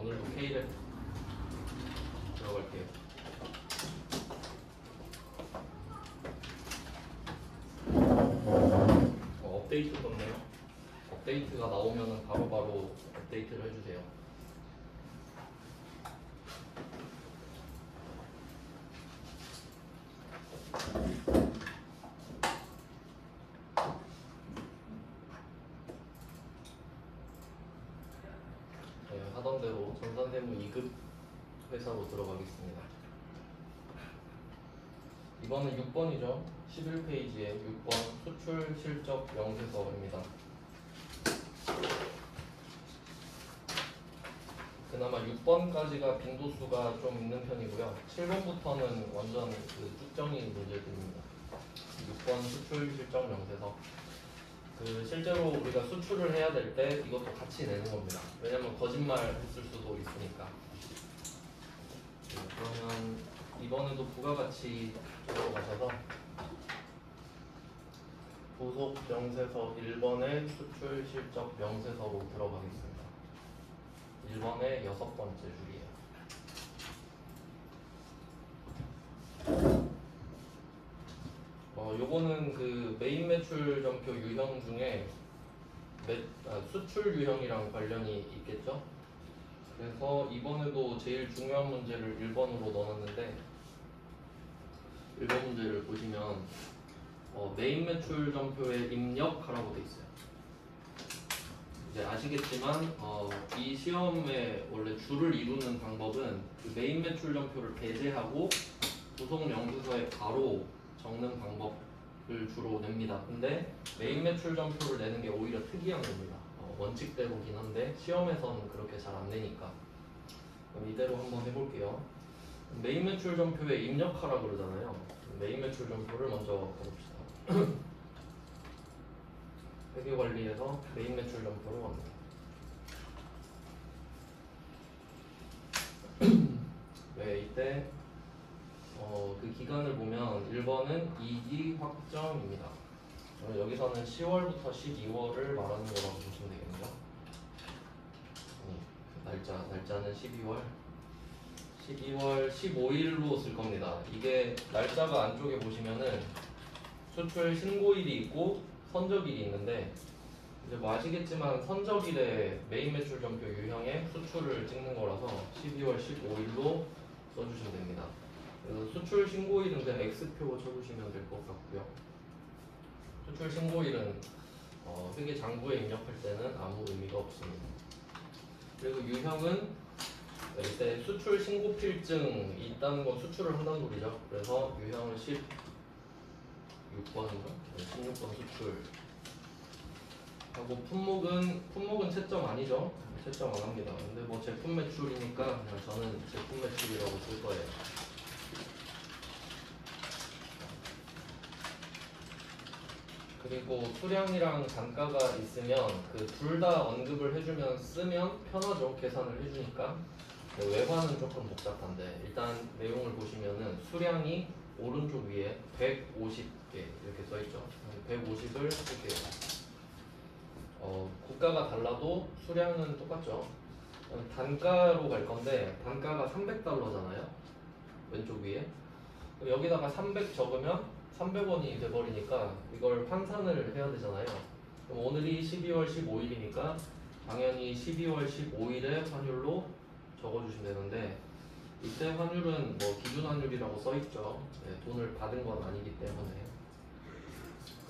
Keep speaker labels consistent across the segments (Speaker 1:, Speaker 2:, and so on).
Speaker 1: 오늘도 K랩 들어갈게요. 업데이트 떴네요. 업데이트가 나오면 바로바로 업데이트를 해주세요. 네, 하던 대로 전산세무 2급 회사로 들어가겠습니다. 이번은 6번이죠. 11페이지에 6번 수출 실적 명세서입니다. 그나마 6번까지가 빈도수가 좀 있는 편이고요. 7번부터는 완전 그 쭉정이 문제들입니다. 6번 수출 실적 명세서. 그 실제로 우리가 수출을 해야 될 때 이것도 같이 내는 겁니다. 왜냐면 거짓말 했을 수도 있으니까. 그러면 이번에도 부가가치 쪽으로 가셔서 부속 명세서 1번의 수출 실적 명세서로 들어가겠습니다. 1번의 6번째 줄이에요. 요거는 그 메인 매출 전표 유형 중에 수출 유형이랑 관련이 있겠죠? 그래서 이번에도 제일 중요한 문제를 1번으로 넣어놨는데 1번 문제를 보시면 메인 매출 전표에 입력하라고 돼 있어요. 이제 아시겠지만 이 시험의 원래 줄을 이루는 방법은 그 메인 매출 전표를 배제하고 부속 명세서에 바로 적는 방법을 주로 냅니다. 근데 메인 매출 전표를 내는 게 오히려 특이한 겁니다. 원칙대로긴 한데 시험에서는 그렇게 잘 안 내니까. 그럼 이대로 한번 해볼게요. 메인 매출 전표에 입력하라 그러잖아요. 메인 매출 전표를 먼저 가봅시다. 회계관리에서 메인 매출 전표를 갑니다. 네, 이때 그 기간을 보면 1번은 2기 확정입니다. 여기서는 10월부터 12월을 말하는 거라고 보시면 되겠네요. 날짜는 12월 15일로 쓸 겁니다. 이게 날짜가 안쪽에 보시면은 수출 신고일이 있고 선적일이 있는데 이제 뭐 아시겠지만 선적일에 메인 매출 전표 유형에 수출을 찍는 거라서 12월 15일로 써주시면 됩니다. 그래서 수출 신고일은 그냥 X표 쳐주시면 될 것 같고요. 수출 신고일은 회계 장부에 입력할 때는 아무 의미가 없습니다. 그리고 유형은 이때 수출 신고 필증이 있다는 건 수출을 한다는 소리죠. 그래서 유형을 16번인가? 16번 수출 하고 품목은 채점 아니죠? 채점 안 합니다. 근데 뭐 제품 매출이니까 그냥 저는 제품 매출이라고 쓸 거예요. 그리고 수량이랑 단가가 있으면 그 둘 다 언급을 해주면 쓰면 편하죠. 계산을 해주니까. 외관은 조금 복잡한데 일단 내용을 보시면은 수량이 오른쪽 위에 150개 이렇게 써있죠. 150을 쓸게요. 국가가 달라도 수량은 똑같죠. 단가로 갈 건데 단가가 300달러잖아요. 왼쪽 위에. 여기다가 300 적으면 300원이 돼버리니까 이걸 환산을 해야 되잖아요. 그럼 오늘이 12월 15일이니까 당연히 12월 15일의 환율로 적어주시면 되는데 이때 환율은 뭐 기준 환율이라고 써있죠. 네, 돈을 받은 건 아니기 때문에.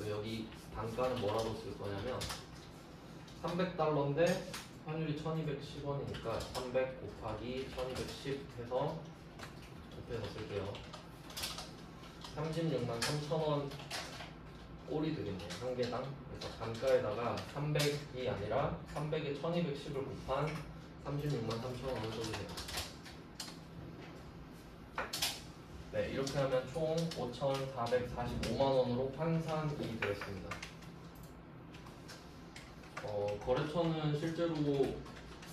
Speaker 1: 여기 단가는 뭐라고 쓸 거냐면 300달러인데 환율이 1210원이니까 300 곱하기 1210 해서 곱해서 쓸게요. 36만 3천원 꼴이 되겠네요. 한 개당. 그래서 단가에다가 300이 아니라 300에 1210을 곱한 36만 3천원을 써주세요. 네, 이렇게 하면 총 5,445만원으로 환산이 되었습니다. 거래처는 실제로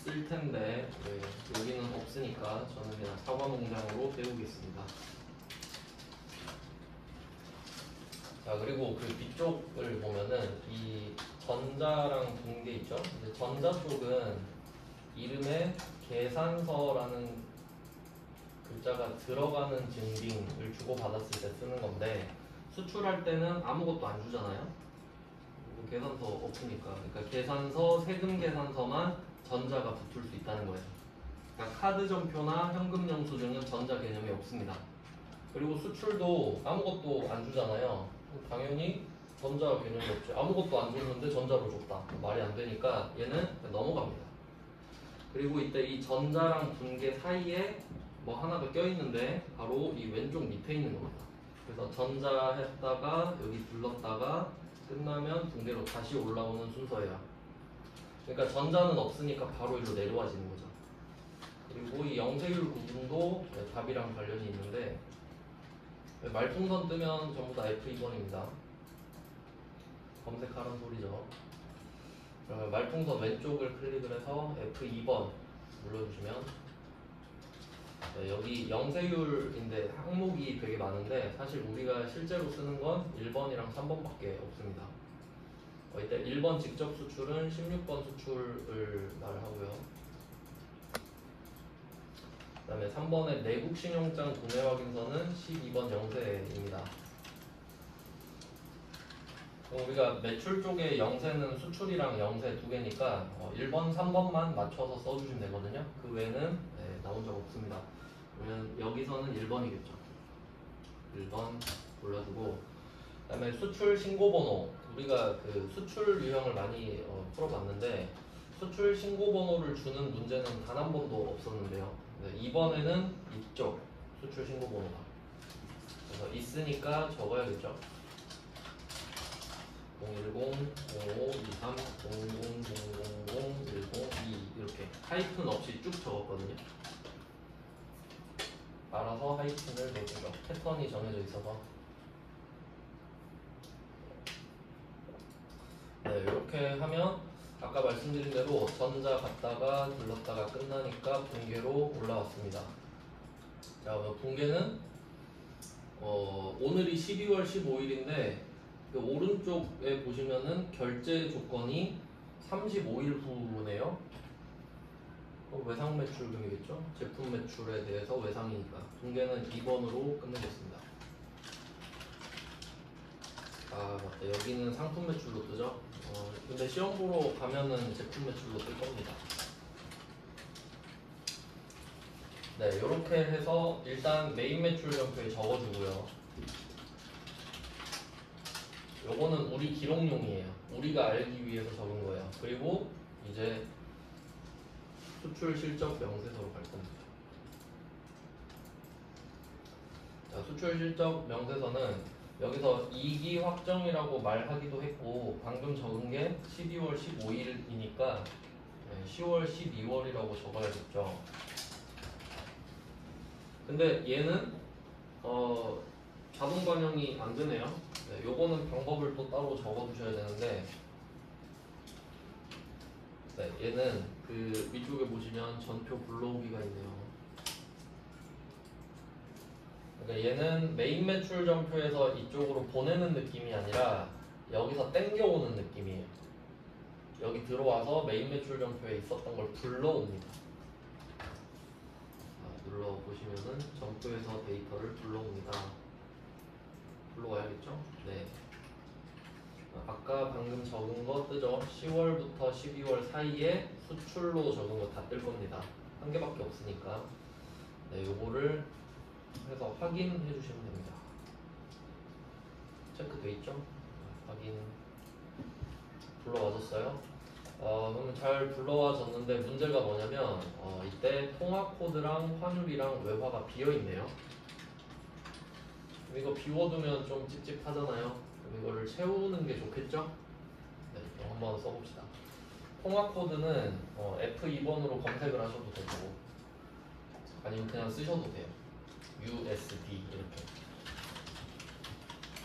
Speaker 1: 쓸 텐데 여기는 없으니까 저는 그냥 사과농장으로 배우겠습니다. 자, 그리고 그 뒤쪽을 보면은 이 전자랑 둥게 있죠? 이제 전자 쪽은 이름에 계산서라는 글자가 들어가는 증빙을 주고받았을 때 쓰는 건데 수출할 때는 아무것도 안 주잖아요. 계산서 없으니까. 그러니까 계산서, 세금 계산서만 전자가 붙을 수 있다는 거예요. 그러니까 카드 전표나 현금 영수증은 전자 개념이 없습니다. 그리고 수출도 아무것도 안 주잖아요. 당연히 전자 개념이 없지. 아무것도 안 줬는데 전자로 줬다. 말이 안 되니까 얘는 넘어갑니다. 그리고 이때 이 전자랑 분계 사이에 뭐 하나가 껴있는데 바로 이 왼쪽 밑에 있는 겁니다. 그래서 전자 했다가 여기 불렀다가 끝나면 분계로 다시 올라오는 순서예요. 그러니까 전자는 없으니까 바로 이리로 내려와지는 거죠. 그리고 이 영세율 구분도 답이랑 관련이 있는데 말풍선 뜨면 전부 다 F2번입니다. 검색하라는 소리죠. 그러면 말풍선 왼쪽을 클릭을 해서 F2번 눌러주시면 여기 영세율인데 항목이 되게 많은데 사실 우리가 실제로 쓰는 건 1번이랑 3번밖에 없습니다. 이때 1번 직접 수출은 16번 수출을 말하고요. 그 다음에 3번의 내국 신용장 구매 확인서는 12번 영세입니다. 우리가 매출 쪽에 영세는 수출이랑 영세 두 개니까 1번, 3번만 맞춰서 써주시면 되거든요. 그 외에는 나온 적 없습니다. 그러면 여기서는 1번이겠죠. 1번 골라두고 그 다음에 수출 신고번호 우리가 그 수출 유형을 많이 풀어봤는데 수출 신고번호를 주는 문제는 단 한 번도 없었는데요. 이번에는 이쪽 수출 신고번호가 그래서 있으니까 적어야겠죠. 010, 05, 23, 00, 000, 102 이렇게 하이픈 없이 쭉 적었거든요. 알아서 하이픈을 넣어주죠. 패턴이 정해져 있어서. 네, 이렇게 하면 아까 말씀드린 대로 전자 갔다가 들렀다가 끝나니까 분계로 올라왔습니다. 자, 분계는 오늘이 12월 15일인데 그 오른쪽에 보시면은 결제 조건이 35일 후네요. 외상 매출금이겠죠? 제품 매출에 대해서 외상이니까 분계는 2번으로 끝내겠습니다. 아 맞다, 여기는 상품 매출로 뜨죠? 근데 시험 보러 가면은 제품 매출로 뜰 겁니다. 네, 이렇게 해서 일단 메인 매출 전표에 적어주고요. 요거는 우리 기록용이에요. 우리가 알기 위해서 적은 거예요. 그리고 이제 수출 실적 명세서로 갈 겁니다. 자, 수출 실적 명세서는 여기서 이기 확정이라고 말하기도 했고 방금 적은 게 12월 15일이니까 10월 12월이라고 적어야겠죠. 근데 얘는 자동 반영이 안 되네요. 네, 요거는 방법을 또 따로 적어 두셔야 되는데 네, 얘는 그 위쪽에 보시면 전표 불러오기가 있네요. 그러니까 얘는 메인 매출 전표에서 이쪽으로 보내는 느낌이 아니라 여기서 땡겨오는 느낌이에요. 여기 들어와서 메인 매출 전표에 있었던 걸 불러옵니다. 눌러보시면은 전표에서 데이터를 불러옵니다. 불러와야겠죠? 네. 아까 방금 적은 거 뜨죠? 10월부터 12월 사이에 수출로 적은 거 다 뜰 겁니다. 한 개밖에 없으니까. 네, 요거를 해서 확인해 주시면 됩니다. 체크돼 있죠? 확인. 불러와졌어요? 그러면 잘 불러와졌는데 문제가 뭐냐면 이때 통화 코드랑 환율이랑 외화가 비어 있네요. 이거 비워두면 좀 찝찝하잖아요. 그럼 이거를 채우는 게 좋겠죠? 네, 이거 한번 써봅시다. 통화 코드는 F2번으로 검색을 하셔도 되고 아니면 그냥 쓰셔도 돼요. USD 이렇게.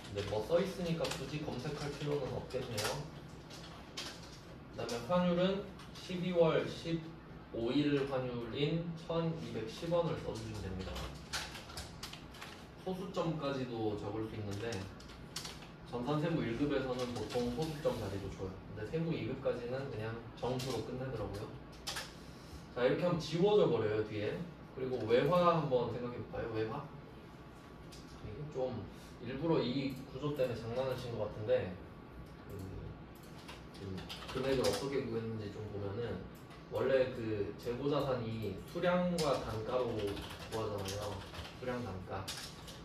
Speaker 1: 근데 뭐 써있으니까 굳이 검색할 필요는 없겠네요. 그 다음에 환율은 12월 15일 환율인 1210원을 써주시면 됩니다. 소수점까지도 적을 수 있는데 전산세무 1급에서는 보통 소수점 자리도 줘요. 근데 세무 2급까지는 그냥 정수로 끝내더라고요. 자, 이렇게 하면 지워져 버려요 뒤에. 그리고 외화 한번 생각해 볼까요? 외화. 이게 좀 일부러 이 구조 때문에 장난을 친 것 같은데 금액을 어떻게 구했는지 좀 보면은 원래 그 재고자산이 수량과 단가로 구하잖아요. 수량 단가.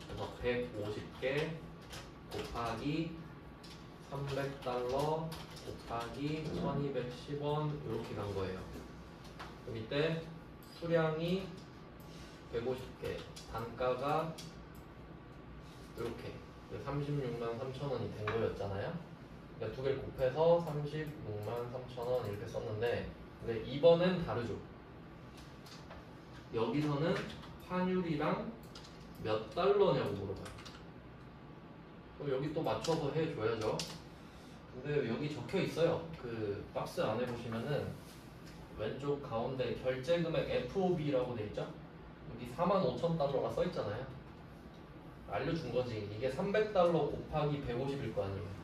Speaker 1: 그래서 150개 곱하기 300달러 곱하기 1210원 이렇게 간 거예요. 그럼 이때 수량이 150개, 단가가 이렇게 36만 3천 원이 된 거였잖아요. 그러니까 두 개를 곱해서 36만 3천 원 이렇게 썼는데, 근데 이번엔 다르죠. 여기서는 환율이랑 몇 달러냐고 물어봐요. 그럼 여기 또 맞춰서 해줘야죠. 근데 여기 적혀 있어요. 그 박스 안에 보시면은 왼쪽 가운데 결제금액 FOB라고 돼 있죠? 여기 45,000달러가 써 있잖아요. 알려준 거지. 이게 300달러 곱하기 150일 거 아니에요.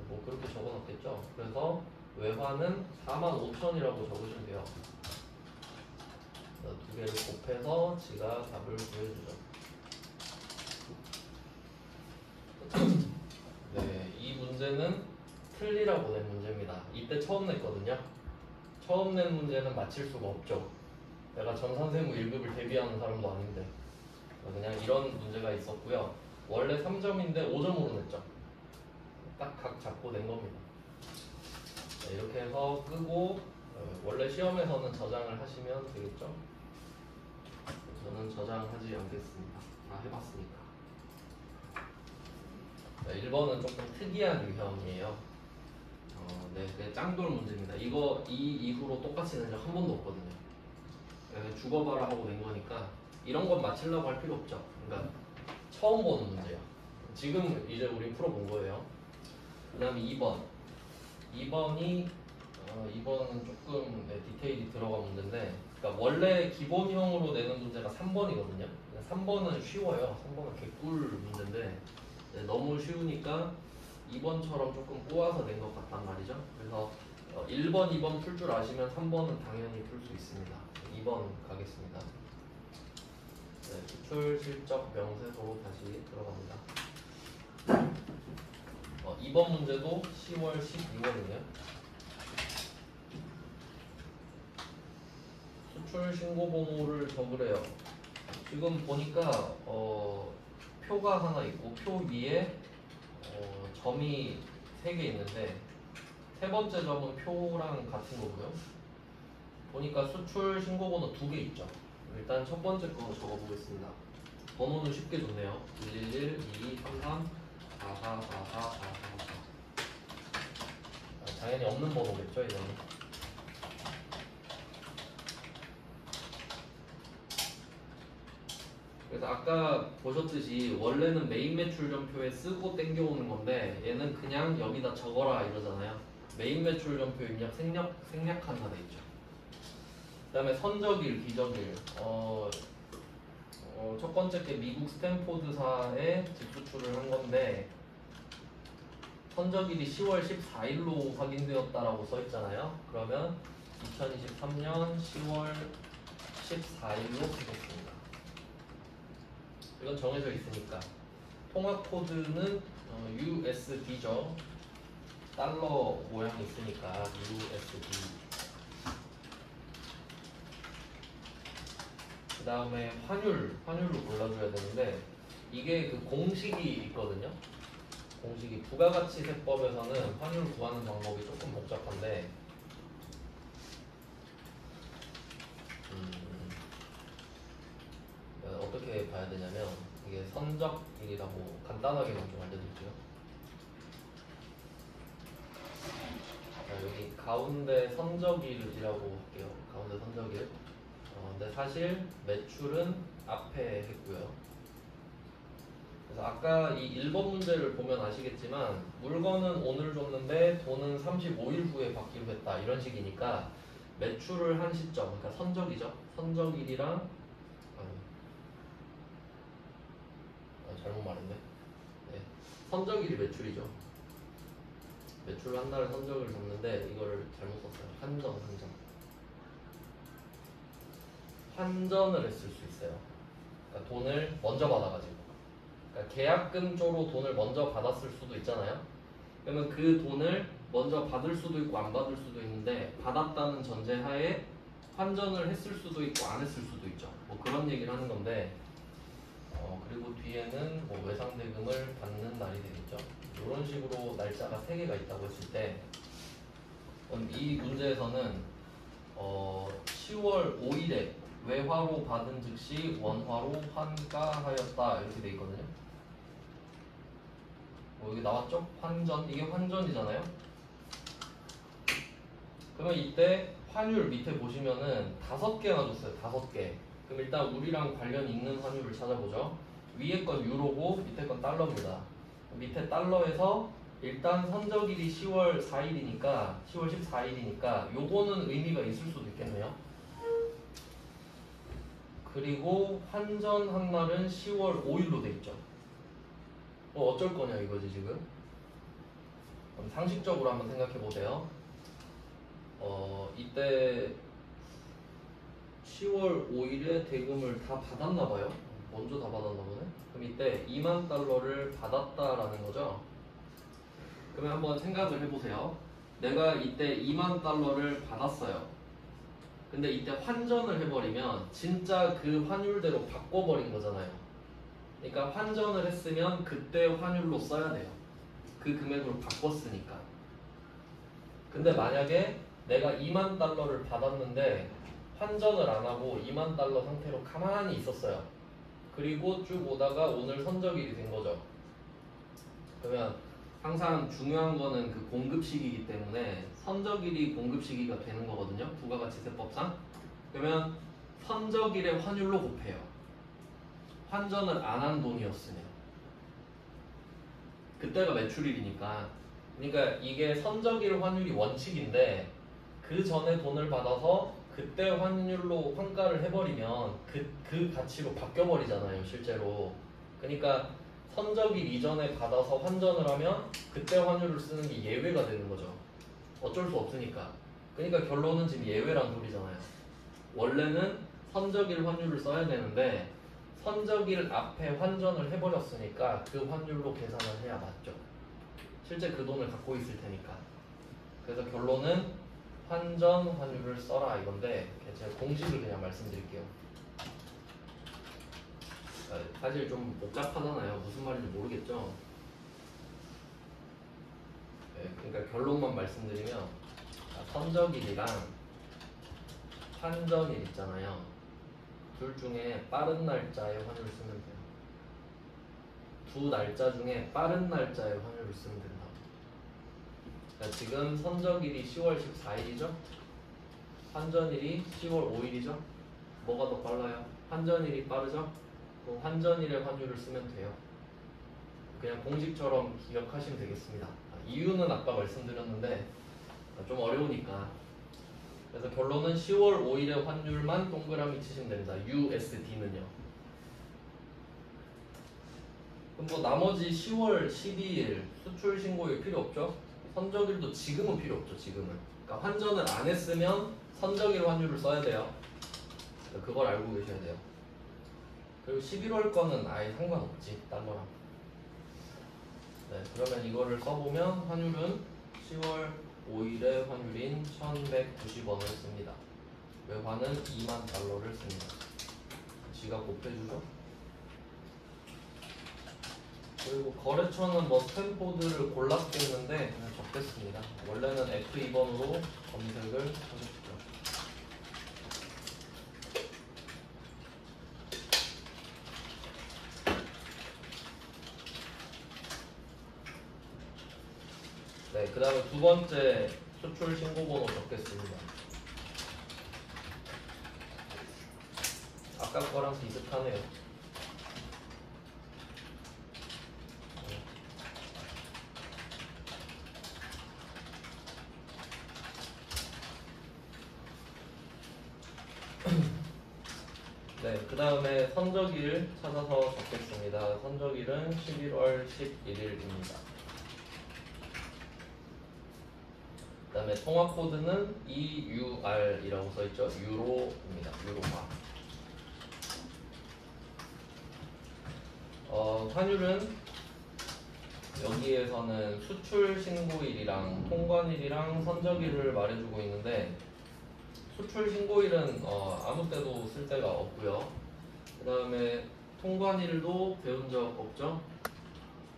Speaker 1: 뭐 그렇게 적어 놨겠죠? 그래서 외화는 45,000이라고 적으시면 돼요. 두 개를 곱해서 지가 답을 구해주죠. 네, 이 문제는 틀리라고 낸 문제입니다. 이때 처음 냈거든요. 처음 낸 문제는 맞힐 수가 없죠. 내가 전산세무 1급을 대비하는 사람도 아닌데 그냥 이런 문제가 있었고요. 원래 3점인데 5점으로 냈죠. 딱 각 잡고 낸 겁니다. 네, 이렇게 해서 끄고 원래 시험에서는 저장을 하시면 되겠죠. 저는 저장하지 않겠습니다. 다 해봤으니까. 네, 1번은 조금 특이한 유형이에요. 네, 그냥 짱돌 문제입니다. 이거 이 이후로 똑같이 낸 적 한 번도 없거든요. 그냥 죽어봐라 하고 낸 거니까 이런 건 맞히려고 할 필요 없죠. 그러니까 처음 보는 문제예요. 지금 이제 우리 풀어본 거예요. 그 다음에 2번. 2번은 조금 디테일이 들어간 문제인데, 그러니까 원래 기본형으로 내는 문제가 3번이거든요. 3번은 쉬워요. 3번은 개꿀 문제인데 너무 쉬우니까 2번처럼 조금 꼬아서 낸 것 같단 말이죠. 그래서 1번, 2번 풀 줄 아시면 3번은 당연히 풀 수 있습니다. 2번 가겠습니다. 네, 수출 실적 명세서로 다시 들어갑니다. 2번 문제도 10월 12월이네요. 수출 신고 번호를 적으래요. 지금 보니까 표가 하나 있고 표 위에 점이 3개 있는데 세 번째 점은 표랑 같은 거고요. 보니까 수출 신고 번호 2개 있죠. 일단 첫 번째 거 적어보겠습니다. 번호는 쉽게 줬네요. 111, 22, 33, 44, 44, 44. 당연히 없는 번호겠죠, 이거는. 그래서 아까 보셨듯이 원래는 메인 매출점표에 쓰고 땡겨오는 건데 얘는 그냥 여기다 적어라 이러잖아요. 메인 매출점표 입력 생략한다 돼 있죠. 그 다음에 선적일, 기적일. 첫 번째 게 미국 스탠포드사에 직수출을 한 건데 선적일이 10월 14일로 확인되었다라고 써 있잖아요. 그러면 2023년 10월 14일로 쓰겠습니다. 이건 정해져 있으니까. 통합 코드는 USD죠. 달러 모양이 있으니까 USD. 그 다음에 환율로 골라줘야 되는데 이게 그 공식이 있거든요. 공식이 부가가치세법에서는 환율 구하는 방법이 조금 복잡한데 어떻게 봐야 되냐면 이게 선적일이라고 간단하게만 좀 알려드릴게요. 자, 여기 가운데 선적일이라고 할게요. 가운데 선적일. 근데 사실 매출은 앞에 했고요. 그래서 아까 이 1번 문제를 보면 아시겠지만 물건은 오늘 줬는데 돈은 35일 후에 받기로 했다 이런 식이니까 매출을 한 시점, 그러니까 선적이죠. 선적일이랑 잘못 말했네. 네. 선적일이 매출이죠. 매출 한 달에 선적을 잡는데 이걸 잘못 썼어요. 한정. 환전을 했을 수 있어요. 그러니까 돈을 먼저 받아가지고. 그러니까 계약금 쪽으로 돈을 먼저 받았을 수도 있잖아요. 그러면 그 돈을 먼저 받을 수도 있고 안 받을 수도 있는데 받았다는 전제하에 환전을 했을 수도 있고 안 했을 수도 있죠. 뭐 그런 얘기를 하는 건데 그리고 뒤에는 뭐 외상대금을 받는 날이 되겠죠. 이런 식으로 날짜가 3개가 있다고 했을 때 이 문제에서는 10월 5일에 외화로 받은 즉시 원화로 환가하였다 이렇게 돼 있거든요. 여기 나왔죠? 환전, 이게 환전이잖아요. 그러면 이때 환율 밑에 보시면은 5개가 줬어요. 5개. 그럼 일단 우리랑 관련 있는 환율을 찾아보죠. 위에 건 유로고 밑에 건 달러입니다. 밑에 달러에서 일단 선적일이 10월 4일이니까 10월 14일이니까 요거는 의미가 있을 수도 있겠네요. 그리고 환전한 날은 10월 5일로 돼 있죠. 어쩔 거냐 이거지 지금. 그럼 상식적으로 한번 생각해 보세요. 이때 10월 5일에 대금을 다 받았나 봐요. 먼저 다 받았나 보네. 그럼 이때 2만 달러를 받았다라는 거죠. 그러면 한번 생각을 해보세요. 내가 이때 2만 달러를 받았어요. 근데 이때 환전을 해버리면 진짜 그 환율대로 바꿔버린 거잖아요. 그러니까 환전을 했으면 그때 환율로 써야 돼요. 그 금액으로 바꿨으니까. 근데 만약에 내가 2만 달러를 받았는데 환전을 안 하고 2만 달러 상태로 가만히 있었어요. 그리고 쭉 오다가 오늘 선적일이 된 거죠. 그러면 항상 중요한 거는 그 공급 시기이기 때문에 선적일이 공급 시기가 되는 거거든요. 부가가치세법상. 그러면 선적일의 환율로 곱해요. 환전을 안 한 돈이었으면. 그때가 매출일이니까. 그러니까 이게 선적일 환율이 원칙인데 그 전에 돈을 받아서 그때 환율로 환가를 해버리면 그 가치로 바뀌어버리잖아요, 실제로. 그러니까 선적일 이전에 받아서 환전을 하면 그때 환율을 쓰는 게 예외가 되는 거죠. 어쩔 수 없으니까. 그러니까 결론은 지금 예외란 소리잖아요. 원래는 선적일 환율을 써야 되는데 선적일 앞에 환전을 해버렸으니까 그 환율로 계산을 해야 맞죠. 실제 그 돈을 갖고 있을 테니까. 그래서 결론은 환전 환율을 써라 이건데 제가 공식을 그냥 말씀드릴게요. 사실 좀 복잡하잖아요. 무슨 말인지 모르겠죠. 그러니까 결론만 말씀드리면 선적일이랑 환전일 있잖아요. 둘 중에 빠른 날짜의 환율을 쓰면 돼요. 두 날짜 중에 빠른 날짜의 환율을 쓰면 된다. 그러니까 지금 선적일이 10월 14일이죠. 환전일이 10월 5일이죠. 뭐가 더 빨라요? 환전일이 빠르죠? 그럼 환전일의 환율을 쓰면 돼요. 그냥 공식처럼 기억하시면 되겠습니다. 이유는 아까 말씀드렸는데 좀 어려우니까. 그래서 결론은 10월 5일의 환율만 동그라미 치시면 됩니다. USD는요. 그럼 뭐 나머지 10월 12일 수출 신고일 필요 없죠? 선적일도 지금은 필요 없죠. 지금은. 그러니까 환전을 안 했으면 선적일 환율을 써야 돼요. 그걸 알고 계셔야 돼요. 그리고 11월 거는 아예 상관없지. 달러랑. 네, 그러면 이거를 써보면 환율은 10월 5일의 환율인 1190원을 씁니다. 외화는 2만 달러를 씁니다. 지가 곱해주죠. 그리고 거래처는 뭐 스탠포드를 골랐겠는데 그냥 적겠습니다. 원래는 F2번으로 검색을 하십시오. 네, 그 다음에 두 번째 수출 신고번호 적겠습니다. 아까 거랑 비슷하네요. 네, 그 다음에 선적일 찾아서 적겠습니다. 선적일은 11월 11일입니다. 그 다음에 통화 코드는 EUR이라고 써있죠. 유로입니다. 유로화. 환율은 여기에서는 수출 신고일이랑 통관일이랑 선적일을 말해주고 있는데 수출 신고일은 아무 때도 쓸 데가 없고요. 그 다음에 통관일도 배운 적 없죠?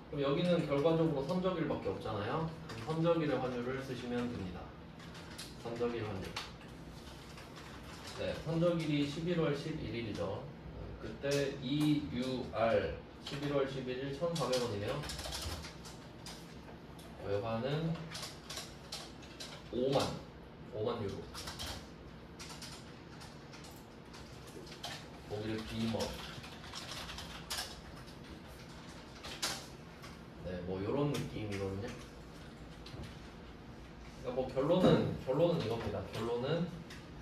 Speaker 1: 그럼 여기는 결과적으로 선적일밖에 없잖아요. 그럼 선적일의 환율을 쓰시면 됩니다. 선적일 환율. 네, 선적일이 11월 11일이죠. 그때 EUR 11월 11일 1,400원이네요. 외화는 5만 유로. 독일 비머. 네, 뭐 요런 느낌이거든요. 그러니까 뭐 결론은 이겁니다. 결론은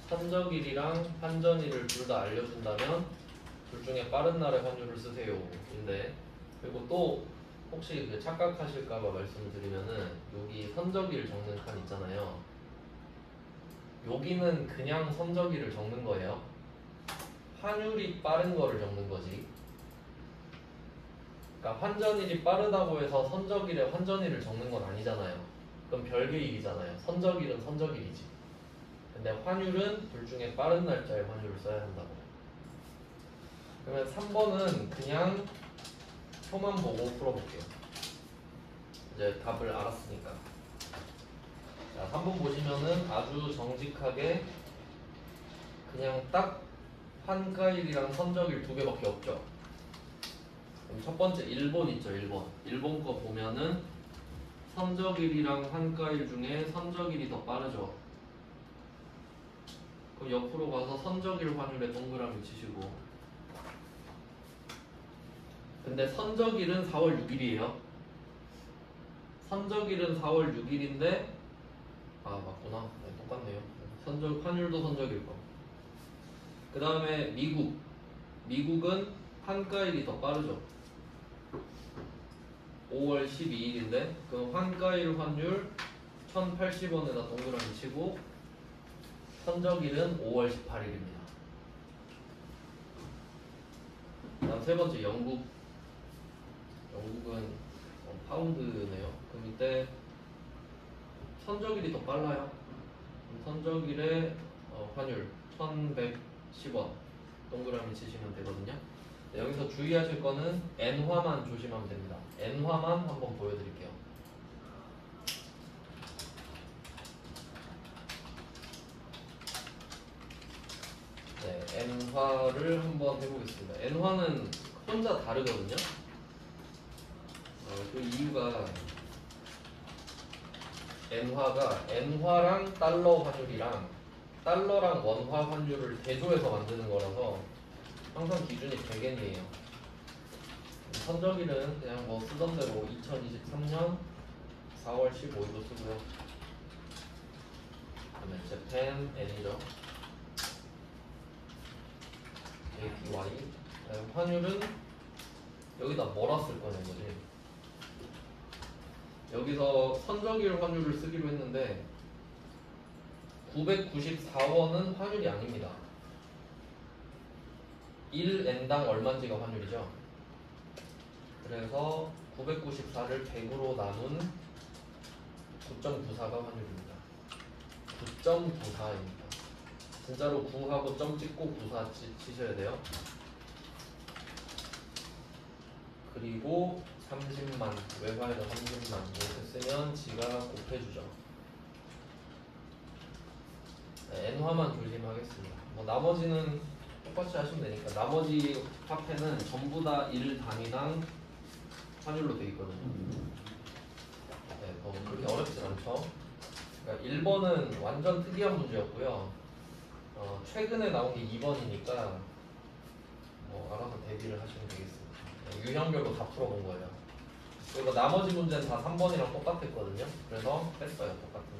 Speaker 1: 선적일이랑 환전일을 둘 다 알려준다면 둘 중에 빠른 날의 환율을 쓰세요. 인데 그리고 또 혹시 그 착각하실까봐 말씀을 드리면은 여기 선적일 적는 칸 있잖아요. 여기는 그냥 선적일을 적는 거예요. 환율이 빠른 거를 적는 거지. 그러니까 환전일이 빠르다고 해서 선적일에 환전일을 적는 건 아니잖아요. 그럼 별개 일이잖아요. 선적일은 선적일이지. 근데 환율은 둘 중에 빠른 날짜의 환율을 써야 한다고. 그러면 3번은 그냥 표만 보고 풀어볼게요. 이제 답을 알았으니까. 자, 3번 보시면은 아주 정직하게 그냥 딱 환가일이랑 선적일 두 개밖에 없죠. 그럼 첫 번째 일본 있죠, 일본. 일본 거 보면은 선적일이랑 환가일 중에 선적일이 더 빠르죠. 그럼 옆으로 가서 선적일 환율에 동그라미 치시고. 근데 선적일은 4월 6일이에요. 선적일은 4월 6일인데 아 맞구나. 네, 똑같네요. 환율도 선적일 거. 그 다음에 미국은 환가일이 더 빠르죠. 5월 12일인데 그럼 환가일 환율 1080원에다 동그라미 치고 선적일은 5월 18일입니다. 다음 세 번째 영국은 파운드네요. 그럼 이때 선적일이 더 빨라요. 그럼 선적일의 환율 1110원 동그라미 치시면 되거든요. 네, 여기서 주의하실 거는 엔화만 조심하면 됩니다. 엔화만 한번 보여드릴게요. 네, 엔화를 한번 해보겠습니다. 엔화는 혼자 다르거든요. 그 이유가 엔화랑 달러 환율이랑 달러랑 원화 환율을 대조해서 만드는 거라서 항상 기준이 100엔이에요. 선적일은 그냥 뭐 쓰던 대로 2023년 4월 15일로 쓰고요. 그다음에 재팬 엔이죠. JPY. 환율은 여기다 뭐라 쓸 거냐 이거지. 여기서 선적일 환율을 쓰기로 했는데 994원은 환율이 아닙니다. 1엔당 얼마인지가 환율이죠. 그래서 994를 100으로 나눈 9.94가 환율입니다. 9.94입니다. 진짜로 9하고 점 찍고 94 치셔야 돼요. 그리고 30만, 외화에다 30만 이렇게 쓰면 지가 곱해주죠. 네, N화만 조심하겠습니다. 뭐 나머지는 똑같이 하시면 되니까. 나머지 화폐는 전부 다 1단위당 환율로 되어 있거든요. 네, 뭐 그렇게 어렵진 않죠. 그러니까 1번은 완전 특이한 문제였고요. 최근에 나온 게 2번이니까 뭐 알아서 대비를 하시면 되겠습니다. 네, 유형별로 다 풀어본 거예요. 그리고 나머지 문제는 다 3번이랑 똑같았거든요. 그래서 뺐어요. 똑같은 거.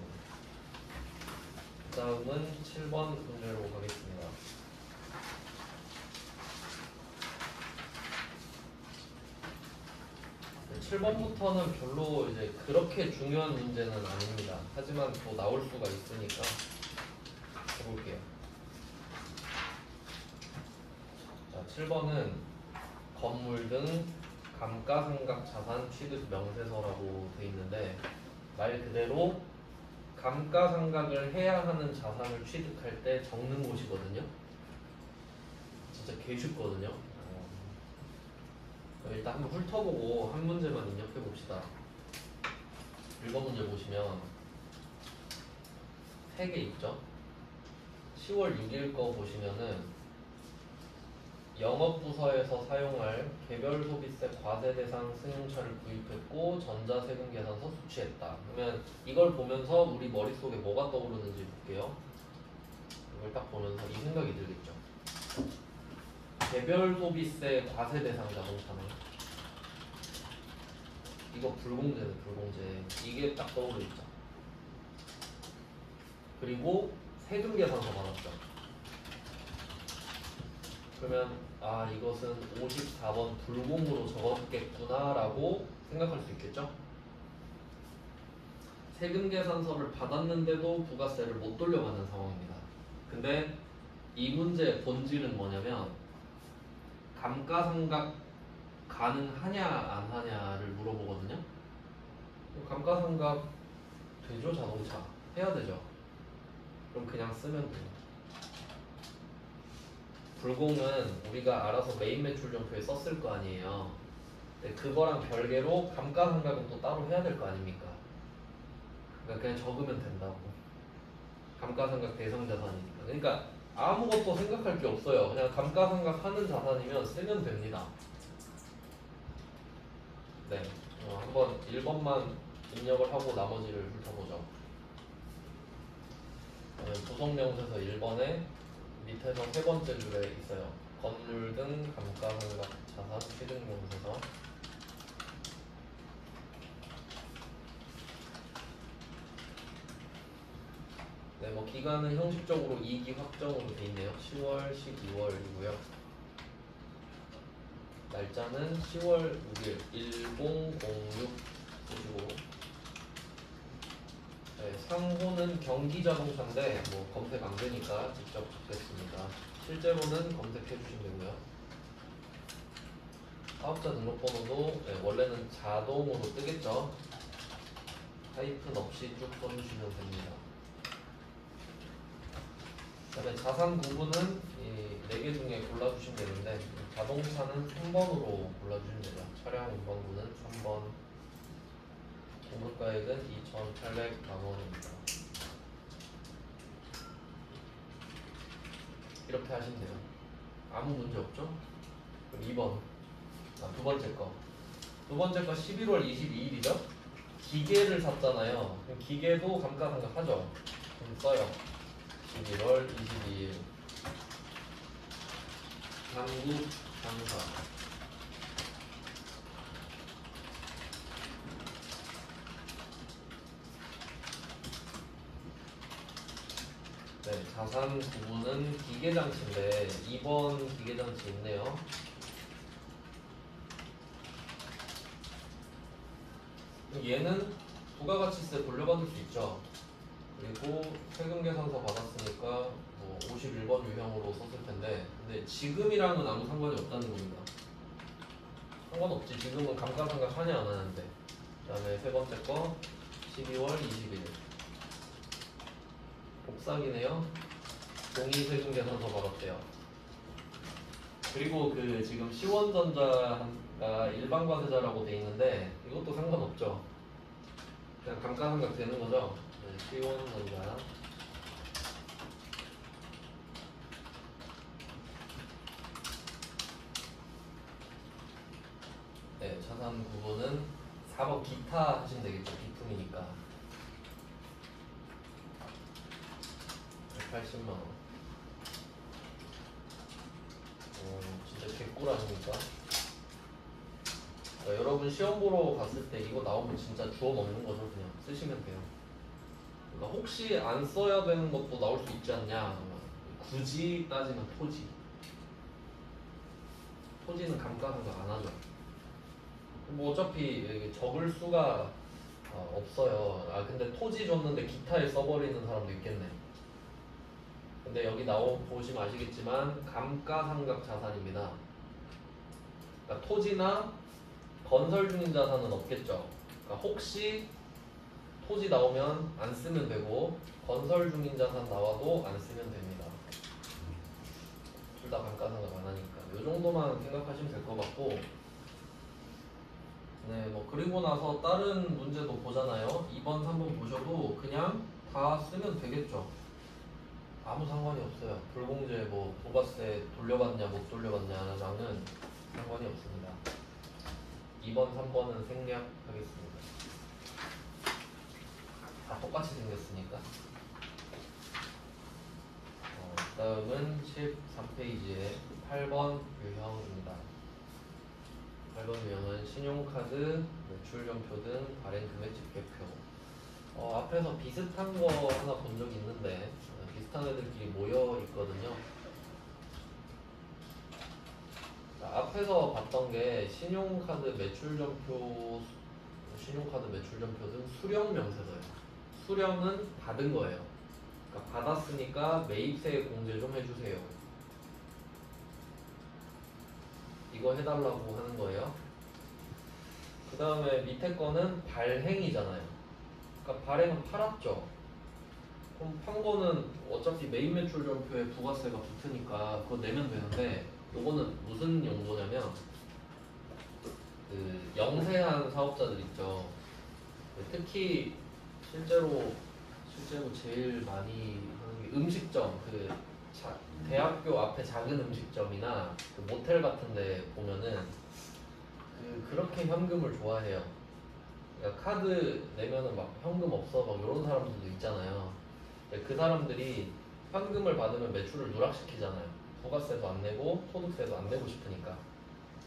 Speaker 1: 그 다음은 7번 문제로 가겠습니다. 7번부터는 별로 이제 그렇게 중요한 문제는 아닙니다. 하지만 또 나올 수가 있으니까 해볼게요. 자, 7번은 건물 등 감가상각 자산 취득 명세서라고 돼 있는데 말 그대로 감가상각을 해야 하는 자산을 취득할 때 적는 곳이거든요. 진짜 개 쉽거든요. 일단 한번 훑어보고 한 문제만 입력해 봅시다. 1번 문제 보시면 3개 있죠. 10월 6일 거 보시면은 영업부서에서 사용할 개별 소비세 과세 대상 승용차를 구입했고 전자세금 계산서 수취했다. 그러면 이걸 보면서 우리 머릿속에 뭐가 떠오르는지 볼게요. 이걸 딱 보면서 이 생각이 들겠죠. 개별 소비세 과세 대상 자동차네. 이거 불공제네, 불공제. 이게 딱 떠오르죠. 그리고 세금 계산서 받았죠. 그러면 아 이것은 54번 불공으로 적었겠구나 라고 생각할 수 있겠죠. 세금 계산서를 받았는데도 부가세를 못 돌려받는 상황입니다. 근데 이 문제의 본질은 뭐냐면 감가상각 가능하냐 안 하냐를 물어보거든요. 감가상각 되죠. 자동차 해야 되죠. 그럼 그냥 쓰면 돼요. 불공은 우리가 알아서 메인 매출정표에 썼을 거 아니에요. 근데 그거랑 별개로 감가상각은 또 따로 해야 될 거 아닙니까? 그러니까 그냥 적으면 된다고. 감가상각 대상 자산이니까. 그러니까 아무것도 생각할 게 없어요. 그냥 감가상각 하는 자산이면 쓰면 됩니다. 네, 한번 1번만 입력을 하고 나머지를 훑어보죠. 부속명세서 1번에 밑에서 세 번째 줄에 있어요. 건물 등 감가상각 자산 취득명세서. 네, 뭐 기간은 형식적으로 2기 확정으로 돼 있네요. 10월, 12월이고요. 날짜는 10월 6일 1006 쓰시고, 네, 상호는 경기자동차인데 뭐 검색 안 되니까 직접 적겠습니다. 실제로는 검색해 주시면 되고요. 사업자 등록번호도 네, 원래는 자동으로 뜨겠죠. 하이픈 없이 쭉 써주시면 됩니다. 그다음에 자산 구분은 이 4개 중에 골라주시면 되는데 자동차는 3번으로 골라주시면 되죠. 차량 운반구는 3번. 공급가액은 2,800만원입니다. 이렇게 하시면 돼요. 아무 문제 없죠? 그럼 2번. 두 번째 거. 두 번째 거 11월 22일이죠? 기계를 샀잖아요. 그럼 기계도 감가상각 하죠? 그럼 써요. 11월 22일. 한국 상사. 네, 자산 구분은 기계장치인데 2번 기계장치 있네요. 얘는 부가가치세 돌려받을 수 있죠. 그리고 세금 계산서 받았으니까 뭐 51번 유형으로 썼을 텐데, 근데 지금이랑은 아무 상관이 없다는 겁니다. 상관없지. 지금은 감가상각 하냐 안 하는데. 그 다음에 세 번째 거 12월 20일 복사기네요. 동의세금 계산서 받았대요. 그리고 그 지금 시원전자가 일반과세자라고 돼 있는데 이것도 상관없죠. 그냥 감가상각 되는 거죠. 네, 시원전자. 네, 자산 구분은 4번 기타 하시면 되겠죠. 비품이니까 180만원. 진짜 개꿀 아닙니까? 그러니까 여러분 시험 보러 갔을 때 이거 나오면 진짜 주워 먹는 거죠. 그냥 쓰시면 돼요. 그러니까 혹시 안 써야 되는 것도 나올 수 있지 않냐. 굳이 따지면 토지. 토지는 감가상각 안 하죠. 뭐 어차피 적을 수가 없어요. 아 근데 토지 줬는데 기타에 써버리는 사람도 있겠네. 근데 여기 보시면 아시겠지만 감가상각 자산입니다. 그러니까 토지나 건설 중인 자산은 없겠죠. 그러니까 혹시 토지 나오면 안 쓰면 되고 건설 중인 자산 나와도 안 쓰면 됩니다. 둘 다 감가상각 안 하니까 이 정도만 생각하시면 될 것 같고 네, 뭐 그리고 나서 다른 문제도 보잖아요. 2번, 3번 보셔도 그냥 다 쓰면 되겠죠. 아무 상관이 없어요. 불공제 뭐 부가세 돌려받냐 못 돌려받냐랑은 상관이 없습니다. 2번, 3번은 생략하겠습니다. 다 똑같이 생겼으니까. 다음은 13페이지에 8번 유형입니다. 8번 유형은 신용카드, 매출점표 등 발행 금액 집계표. 앞에서 비슷한 거 하나 본 적이 있는데 비슷한 애들끼리 모여 있거든요. 자, 앞에서 봤던 게 신용카드 매출점표 등 수령 명세서예요. 수령은 받은 거예요. 그러니까 받았으니까 매입세 공제 좀 해주세요. 이거 해달라고 하는 거예요. 그 다음에 밑에 거는 발행이잖아요. 그러니까 발행은 팔았죠. 그럼 판 거는 어차피 매입 매출점표에 부가세가 붙으니까 그거 내면 되는데 요거는 무슨 용도냐면 그 영세한 사업자들 있죠. 특히 실제로 제일 많이 하는 게 음식점, 대학교 앞에 작은 음식점이나 그 모텔 같은데 보면은 그렇게 현금을 좋아해요. 그러니까 카드 내면은 막 현금 없어 막 이런 사람들도 있잖아요. 그 사람들이 현금을 받으면 매출을 누락시키잖아요. 부가세도 안 내고 소득세도 안 내고 싶으니까.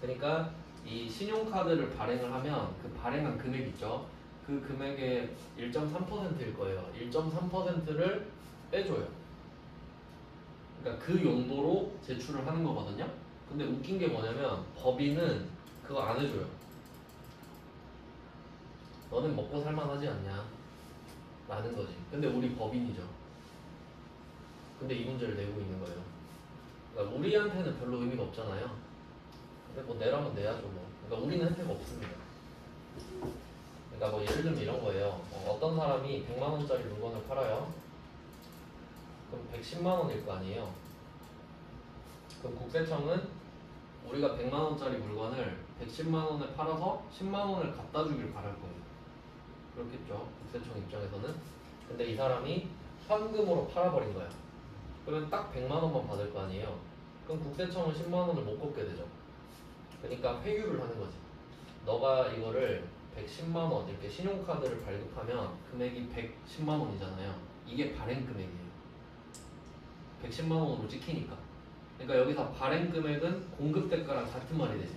Speaker 1: 그러니까 이 신용카드를 발행을 하면 그 발행한 금액 있죠. 그 금액의 1.3%일 거예요. 1.3%를 빼줘요. 그러니까 그 용도로 제출을 하는 거거든요. 근데 웃긴 게 뭐냐면 법인은 그거 안 해줘요. 너는 먹고 살만하지 않냐 라는 거지. 근데 우리 법인이죠. 근데 이 문제를 내고 있는 거예요. 그러니까 우리한테는 별로 의미가 없잖아요. 근데 뭐 내라면 내야죠 뭐. 그러니까 우리는 혜택 없습니다. 그러니까 뭐 예를 들면 이런 거예요. 어떤 사람이 100만 원짜리 물건을 팔아요. 그럼 110만 원일 거 아니에요. 그럼 국세청은 우리가 100만 원짜리 물건을 110만 원에 팔아서 10만 원을 갖다 주길 바랄 거예요. 그렇겠죠. 국세청 입장에서는. 근데 이 사람이 현금으로 팔아버린 거야. 그러면 딱 100만 원만 받을 거 아니에요. 그럼 국세청은 10만 원을 못 걷게 되죠. 그러니까 회유를 하는 거지. 너가 이거를 110만 원 이렇게 신용카드를 발급하면 금액이 110만 원이잖아요. 이게 발행 금액이에요. 110만 원으로 찍히니까. 그러니까 여기서 발행 금액은 공급 대가랑 같은 말이 되지.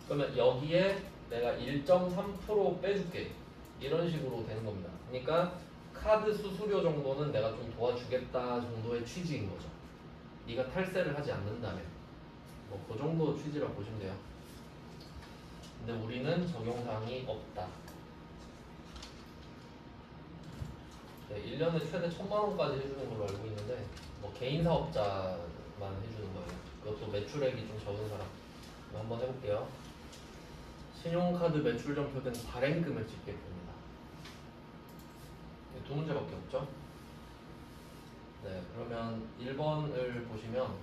Speaker 1: 그러면 여기에 내가 1.3% 빼줄게. 이런 식으로 되는 겁니다. 그러니까 카드 수수료 정도는 내가 좀 도와주겠다 정도의 취지인 거죠. 네가 탈세를 하지 않는다면. 뭐 그 정도 취지라고 보시면 돼요. 근데 우리는 적용사항이 없다. 네, 1년에 최대 1000만 원까지 해주는 걸로 알고 있는데 뭐 개인 사업자만 해주는 거예요. 그것도 매출액이 좀 적은 사람. 한번 해볼게요. 신용카드 매출점표 등 발행금을 집계표입니다. 두 문제밖에 없죠? 네, 그러면 1번을 보시면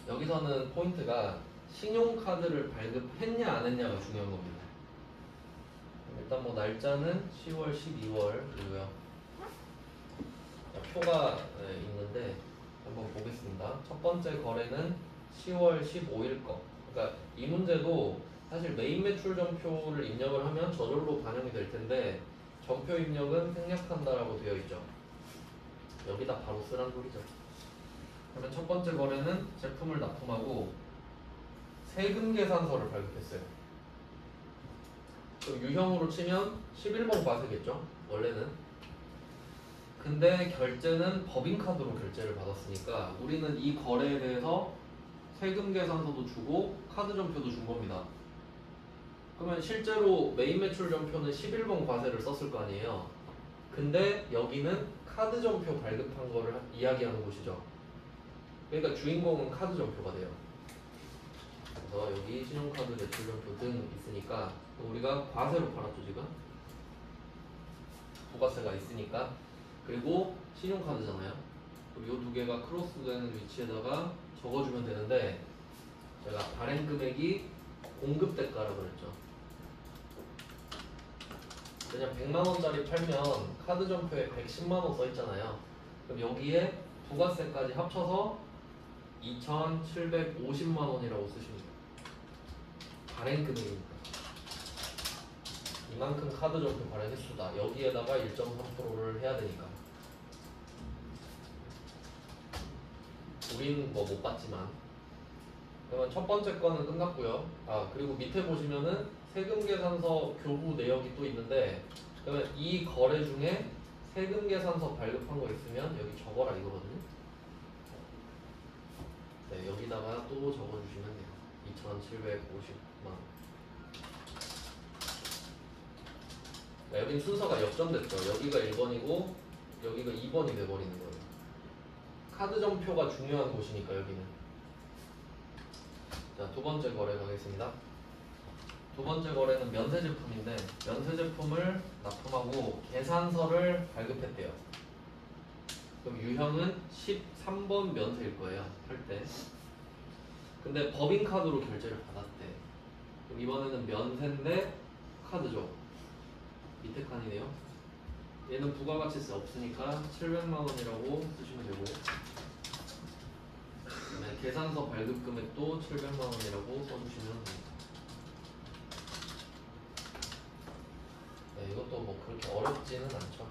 Speaker 1: 여기서는 포인트가 신용카드를 발급했냐 안 했냐가 중요한 겁니다. 일단 뭐 날짜는 10월, 12월이고요. 표가 있는데 한번 보겠습니다. 첫 번째 거래는 10월 15일 거. 그러니까 이 문제도 사실 메인 매출 점표를 입력을 하면 저절로 반영이 될 텐데 점표 입력은 생략한다라고 되어 있죠. 여기다 바로 쓰란 소리죠. 그러면 첫 번째 거래는 제품을 납품하고 세금 계산서를 발급했어요. 유형으로 치면 11번 과세겠죠. 원래는. 근데 결제는 법인카드로 결제를 받았으니까 우리는 이 거래에 대해서 세금 계산서도 주고 카드 점표도 준 겁니다. 그러면 실제로 메인 매출 점표는 11번 과세를 썼을 거 아니에요. 근데 여기는 카드 점표 발급한 거를 이야기하는 곳이죠. 그러니까 주인공은 카드 점표가 돼요. 그래서 여기 신용카드 대출점표 등 있으니까 우리가 과세로 팔았죠 지금. 부가세가 있으니까. 그리고 신용카드잖아요. 그럼 이 두 개가 크로스되는 위치에다가 적어주면 되는데 제가 발행 금액이 공급 대가라고 그랬죠. 그냥 100만 원짜리 팔면 카드 점표에 110만 원 써 있잖아요. 그럼 여기에 부가세까지 합쳐서 2,750만 원이라고 쓰시면 돼요. 발행 금액입니다. 이만큼 카드 점표 발행 횟수다. 여기에다가 1.3%를 해야 되니까. 우린 뭐 못 봤지만. 그러면 첫 번째 거는 끝났고요. 아 그리고 밑에 보시면은 세금계산서 교부 내역이 또 있는데 그러면 이 거래 중에 세금계산서 발급한 거 있으면 여기 적어라 이거거든요. 네 여기다가 또 적어주시면 돼요. 2,750만 원. 여긴 순서가 역전됐죠. 여기가 1번이고 여기가 2번이 돼버리는 거예요. 카드 점표가 중요한 곳이니까 여기는. 자, 두 번째 거래 가겠습니다. 두 번째 거래는 면세 제품인데 면세 제품을 납품하고 계산서를 발급했대요. 그럼 유형은 13번 면세일 거예요. 할 때. 근데 법인카드로 결제를 받았대. 그럼 이번에는 면세인데 카드죠. 밑에 칸이네요. 얘는 부가가치세 없으니까 700만 원이라고 쓰시면 되고 그다음에 계산서 발급 금액도 700만 원이라고 써주시면 됩니다. 네, 이것도 뭐 그렇게 어렵지는 않죠.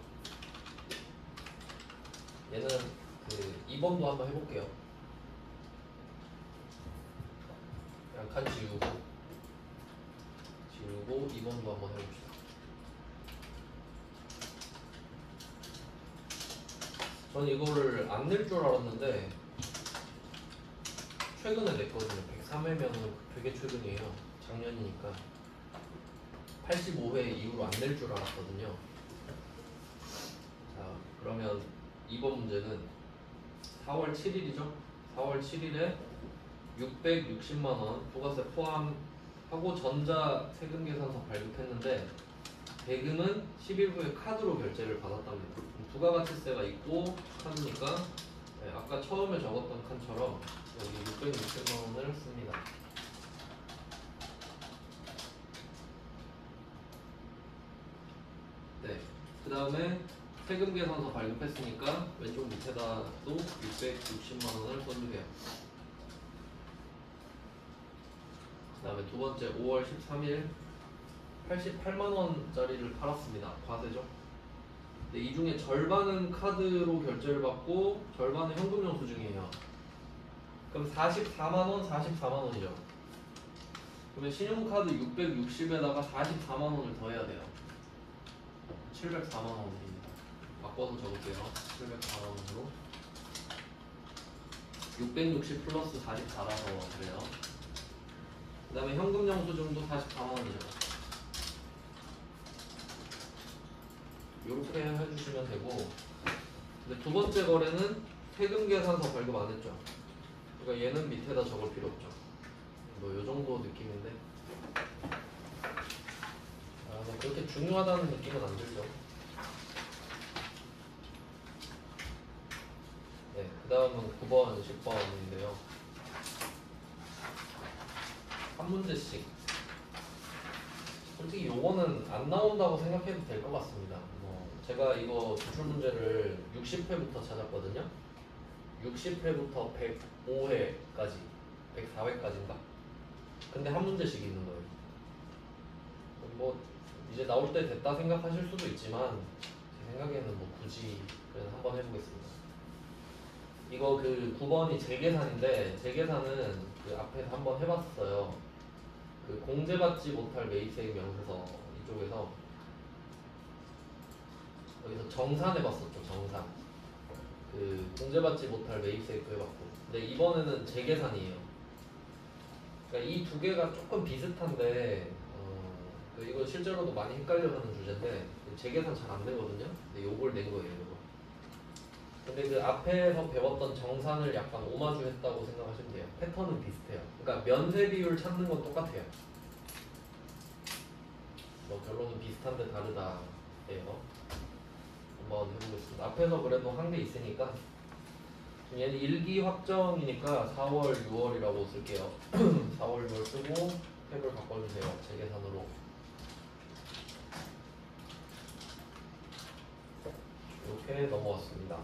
Speaker 1: 얘는 그 2번도 한번 해볼게요. 그냥 칸 지우고 2번도 한번 해봅시다. 저는 이거를 안 낼 줄 알았는데 최근에 냈거든요. 103회면은 되게 최근이에요. 작년이니까 85회 이후로 안 낼 줄 알았거든요. 자 그러면 2번 문제는 4월 7일이죠. 4월 7일에 660만원 부가세 포함하고 전자 세금계산서 발급했는데 대금은 10일 후에 카드로 결제를 받았답니다. 부가가치세가 있고 카드니까 네, 아까 처음에 적었던 칸처럼 여기 660만원을 씁니다. 네, 그 다음에 세금계산서 발급했으니까 왼쪽 밑에다도 660만원을 써주세요. 그 다음에 두 번째 5월 13일 88만원짜리를 팔았습니다. 과세죠. 근데 이 중에 절반은 카드로 결제를 받고 절반은 현금 영수증이에요. 그럼 44만원, 44만원이죠. 그러면 신용카드 660에다가 44만원을 더해야 돼요. 704만원입니다. 바꿔서 적을게요. 704만원으로 660 플러스 44라서 그래요. 그 다음에 현금 영수증도 44만원이죠. 이렇게 해주시면 되고 근데 두 번째 거래는 세금계산서 발급 안 했죠. 그러니까 얘는 밑에다 적을 필요 없죠. 뭐 요정도 느낌인데 뭐 그렇게 중요하다는 느낌은 안 들죠. 네, 그 다음은 9번, 10번인데요. 한 문제씩. 솔직히 요거는 안 나온다고 생각해도 될 것 같습니다. 제가 이거 기출 문제를 60회부터 찾았거든요. 60회부터 105회까지, 104회까지인가? 근데 한 문제씩 있는 거예요. 뭐 이제 나올 때 됐다 생각하실 수도 있지만 제 생각에는 뭐 굳이 그냥 한번 해보겠습니다. 이거 그 9번이 재계산인데 재계산은 그 앞에서 한번 해봤어요. 그 공제받지 못할 매입세액 명세서 이쪽에서 여기서 정산 해봤었죠. 정산. 그 공제받지 못할 매입세액도 해봤고. 근데 이번에는 재계산이에요. 그러니까 이 두 개가 조금 비슷한데 이거 실제로도 많이 헷갈려하는 주제인데 재계산 잘 안 되거든요. 근데 요걸 낸 거예요. 이거. 근데 그 앞에서 배웠던 정산을 약간 오마주 했다고 생각하시면 돼요. 패턴은 비슷해요. 그러니까 면세 비율 찾는 건 똑같아요. 뭐 결론은 비슷한데 다르다 예요. 한번 해보겠습니다. 앞에서 그래도 한 게 있으니까 얘는 일기 확정이니까 4월, 6월이라고 쓸게요. 4월, 6월 쓰고 탭을 바꿔주세요. 재계산으로. 이렇게 넘어왔습니다.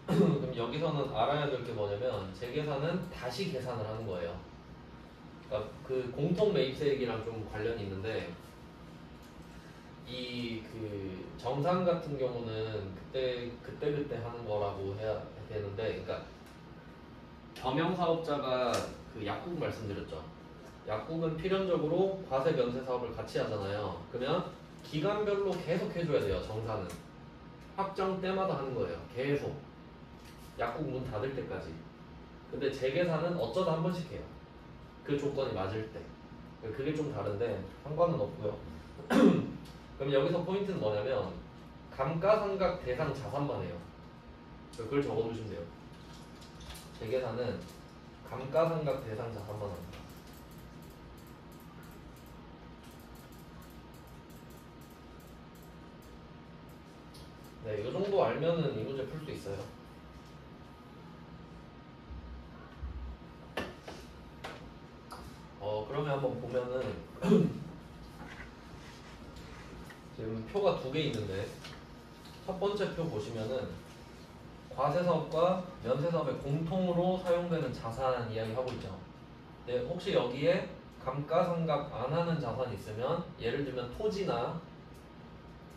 Speaker 1: 그럼 여기서는 알아야 될 게 뭐냐면 재계산은 다시 계산을 하는 거예요. 그러니까 그 공통 매입세액이랑 좀 관련이 있는데 이 그 정산 같은 경우는 그때 하는 거라고 해야 되는데, 그러니까 겸용 사업자가 그 약국 말씀드렸죠. 약국은 필연적으로 과세 면세 사업을 같이 하잖아요. 그러면 기간별로 계속 해줘야 돼요. 정산은 확정 때마다 하는 거예요. 계속 약국 문 닫을 때까지. 근데 재계산은 어쩌다 한 번씩 해요. 그 조건이 맞을 때. 그게 좀 다른데 상관은 없고요. 그럼 여기서 포인트는 뭐냐면 감가상각 대상 자산만 해요. 그걸 적어두시면 돼요. 재계산은 감가상각 대상 자산만 합니다. 네, 이 정도 알면은 이 문제 풀 수 있어요. 그러면 한번 보면은 지금 표가 두 개 있는데 첫 번째 표 보시면은 과세사업과 면세사업에 공통으로 사용되는 자산 이야기 하고 있죠. 네, 혹시 여기에 감가상각 안 하는 자산이 있으면 예를 들면 토지나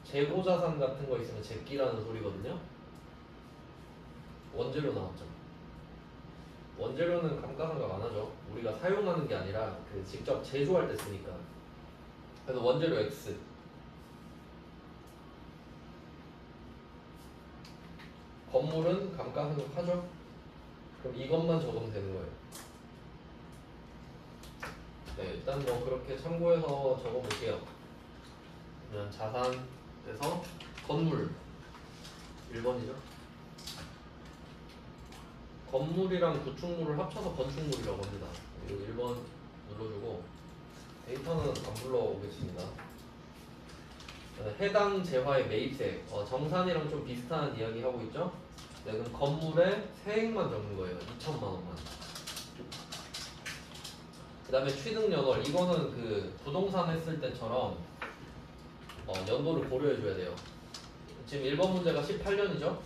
Speaker 1: 재고자산 같은 거 있으면 제끼라는 소리거든요. 원재료 나왔죠. 원재료는 감가상각 안 하죠. 우리가 사용하는 게 아니라 그 직접 제조할 때 쓰니까. 그래서 원재료 X. 건물은 감가상각 하죠. 그럼 이것만 적으면 되는 거예요. 네, 일단 뭐 그렇게 참고해서 적어볼게요. 그러면 자산에서 건물 1번이죠. 건물이랑 구축물을 합쳐서 건축물이라고 합니다. 그리고 1번 눌러주고 데이터는 안 불러오겠습니다. 해당 재화의 매입세액, 정산이랑 좀 비슷한 이야기 하고 있죠. 네, 그럼 건물의 세액만 적는 거예요. 2천만 원만. 그 다음에 취득연월, 이거는 그 부동산 했을 때처럼 연도를 고려해줘야 돼요. 지금 1번 문제가 18년이죠.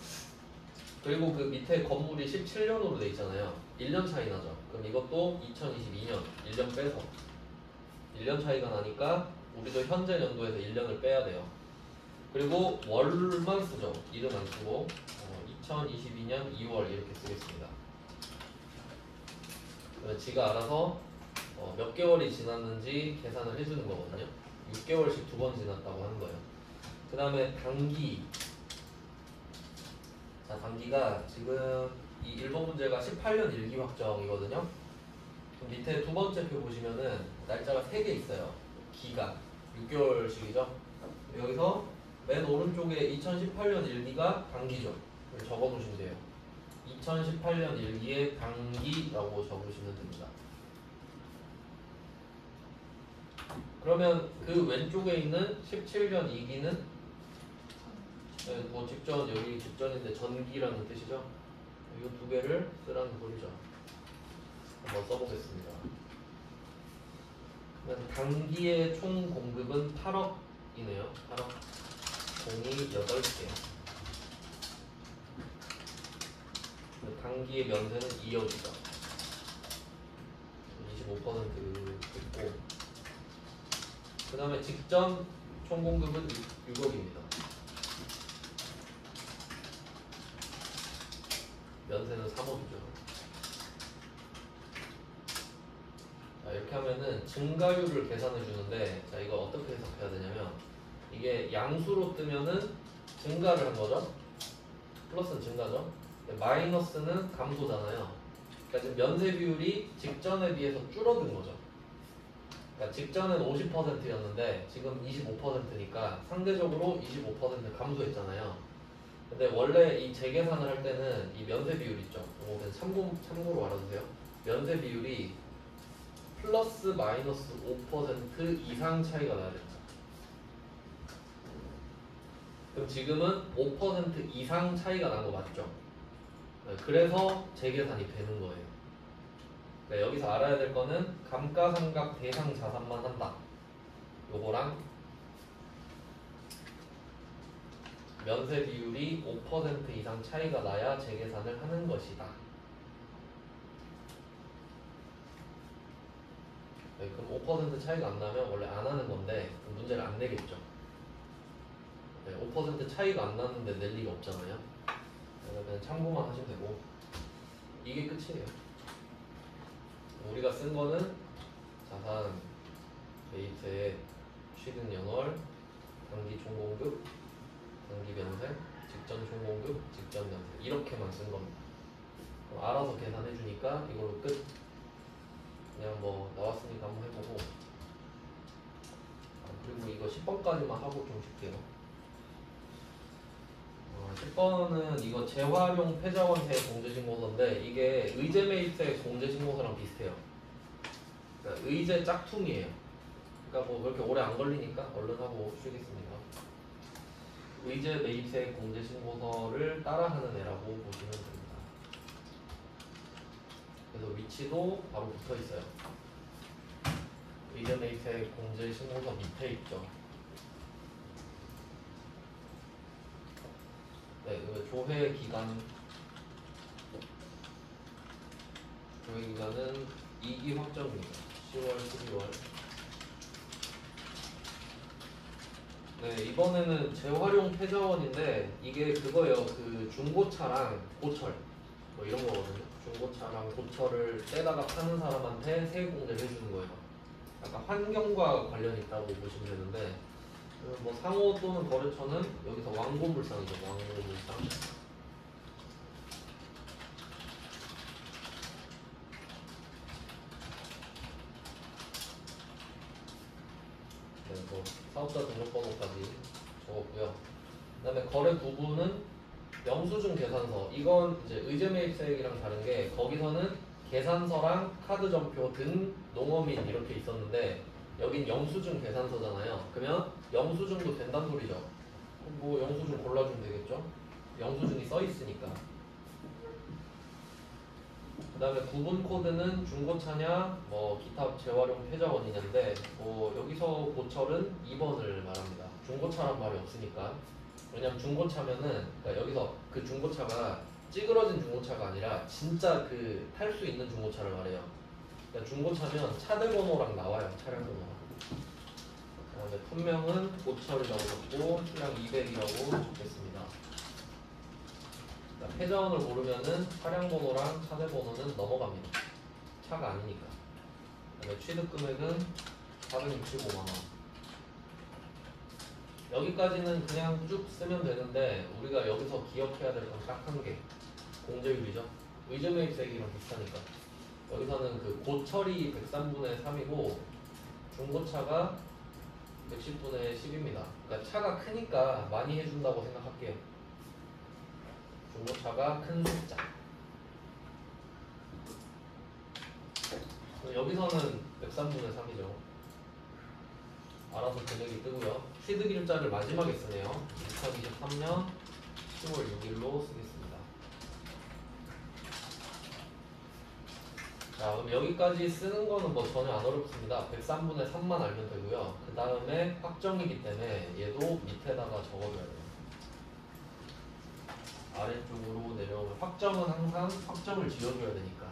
Speaker 1: 그리고 그 밑에 건물이 17년으로 돼 있잖아요. 1년 차이 나죠. 그럼 이것도 2022년 1년 빼서 1년 차이가 나니까 우리도 현재 연도에서 1년을 빼야 돼요. 그리고 월만 쓰죠. 이름 안 쓰고 2022년 2월 이렇게 쓰겠습니다. 그러면 지가 알아서 몇 개월이 지났는지 계산을 해주는 거거든요. 6개월씩 2번 지났다고 하는 거예요. 그 다음에 단기. 자, 단기가 지금 이 1번 문제가 18년 일기 확정이거든요. 그럼 밑에 두 번째 표 보시면은 날짜가 3개 있어요. 기간 6개월씩이죠. 여기서 맨 오른쪽에 2018년 일기가 단기죠. 적어 놓으시면 돼요. 2018년 일기에 단기라고 적으시면 됩니다. 그러면 그 왼쪽에 있는 17년 2기는 뭐 직전, 여기 직전인데 전기라는 뜻이죠. 이 두 개를 쓰라는 소리죠. 한번 써보겠습니다. 그러면 단기의 총 공급은 8억이네요. 8억. 공이 8개. 단기의 면세는 2억이죠. 25% 됐고, 그 다음에 직전 총 공급은 6억입니다. 면세는 3억이죠. 자, 이렇게 하면은 증가율을 계산해 주는데, 자, 이거 어떻게 해석해야 되냐면, 이게 양수로 뜨면은 증가를 한 거죠. 플러스는 증가죠. 마이너스는 감소잖아요. 그러니까 지금 면세 비율이 직전에 비해서 줄어든 거죠. 그러니까 직전은 50%였는데 지금 25%니까 상대적으로 25% 감소했잖아요. 근데 원래 이 재계산을 할 때는 이 면세 비율 있죠. 이거 그냥 참고로 알아두세요. 면세 비율이 플러스 마이너스 5% 이상 차이가 나야 됩니다. 그럼 지금은 5% 이상 차이가 난 거 맞죠? 네, 그래서 재계산이 되는 거예요. 네, 여기서 알아야 될 거는 감가상각 대상 자산만 한다. 요거랑 면세 비율이 5% 이상 차이가 나야 재계산을 하는 것이다. 네, 그럼 5% 차이가 안 나면 원래 안 하는 건데 문제를 안 내겠죠. 네, 5% 차이가 안 나는데 낼 리가 없잖아요. 그냥 참고만 하시면 되고 이게 끝이에요. 우리가 쓴 거는 자산, 베이트의 취득 연월, 단기 총공급, 단기 면세, 직전 총공급, 직전 면세 이렇게만 쓴 겁니다. 그럼 알아서 계산해 주니까 이걸로 끝. 그냥 뭐 나왔으니까 한번 해보고 그리고 이거 10번까지만 하고 좀 줄게요. 10번은 이거 재활용 패자원세 공제신고서인데 이게 의제 매입세 공제신고서랑 비슷해요. 그러니까 의제 짝퉁이에요. 그러니까 뭐 그렇게 오래 안 걸리니까 얼른 하고 쉬겠습니다. 의제 매입세 공제신고서를 따라하는 애라고 보시면 됩니다. 그래서 위치도 바로 붙어 있어요. 의제 매입세 공제신고서 밑에 있죠. 네, 그 조회 기간은 2기 확정입니다. 10월, 12월. 네, 이번에는 재활용 폐자원인데 이게 그거예요. 그 중고차랑 고철 뭐 이런 거거든요. 중고차랑 고철을 떼다가 파는 사람한테 세액 공제를 해주는 거예요. 약간 환경과 관련이 있다고 보시면 되는데 뭐 상호 또는 거래처는 여기서 왕고물상이죠. 왕고물상. 뭐 사업자 등록번호까지 적었고요. 그다음에 거래 부분은 영수증 계산서. 이건 이제 의제매입세액이랑 다른 게 거기서는 계산서랑 카드 전표 등 농어민 이렇게 있었는데 여긴 영수증 계산서잖아요. 그러면 영수증도 된다는 소리죠. 뭐 영수증 골라주면 되겠죠. 영수증이 써 있으니까. 그 다음에 구분 코드는 중고차냐 뭐 기타 재활용 패자원이냐인데 뭐 여기서 고철은 2번을 말합니다. 중고차란 말이 없으니까. 왜냐면 중고차면은 그러니까 여기서 그 중고차가 찌그러진 중고차가 아니라 진짜 그 탈 수 있는 중고차를 말해요. 그러니까 중고차면 차대 번호랑 나와요. 차량 번호랑. 그다음에 품명은 고철이라고 적고 수량 200이라고 적겠습니다. 패자원을 고르면은 차량 번호랑 차대 번호는 넘어갑니다. 차가 아니니까. 그다음에 취득 금액은 465만 원. 여기까지는 그냥 쭉 쓰면 되는데 우리가 여기서 기억해야 될 건 딱 한 개. 공제율이죠. 의제매입세액이랑 비슷하니까. 여기서는 그 고철이 103분의 3이고 중고차가 110분의 10입니다. 그러니까 차가 크니까 많이 해준다고 생각할게요. 중고차가 큰 숫자. 여기서는 103분의 3이죠. 알아서 금액이 뜨고요. 취득일자를 마지막에 쓰네요. 2023년 10월 6일로 쓰겠습니다. 자, 그럼 여기까지 쓰는 거는 뭐 전혀 안 어렵습니다. 103분의 3만 알면 되고요. 그 다음에 확정이기 때문에 얘도 밑에다가 적어줘야 돼요. 아래쪽으로 내려오면 확정은 항상 확정을 지어줘야 되니까.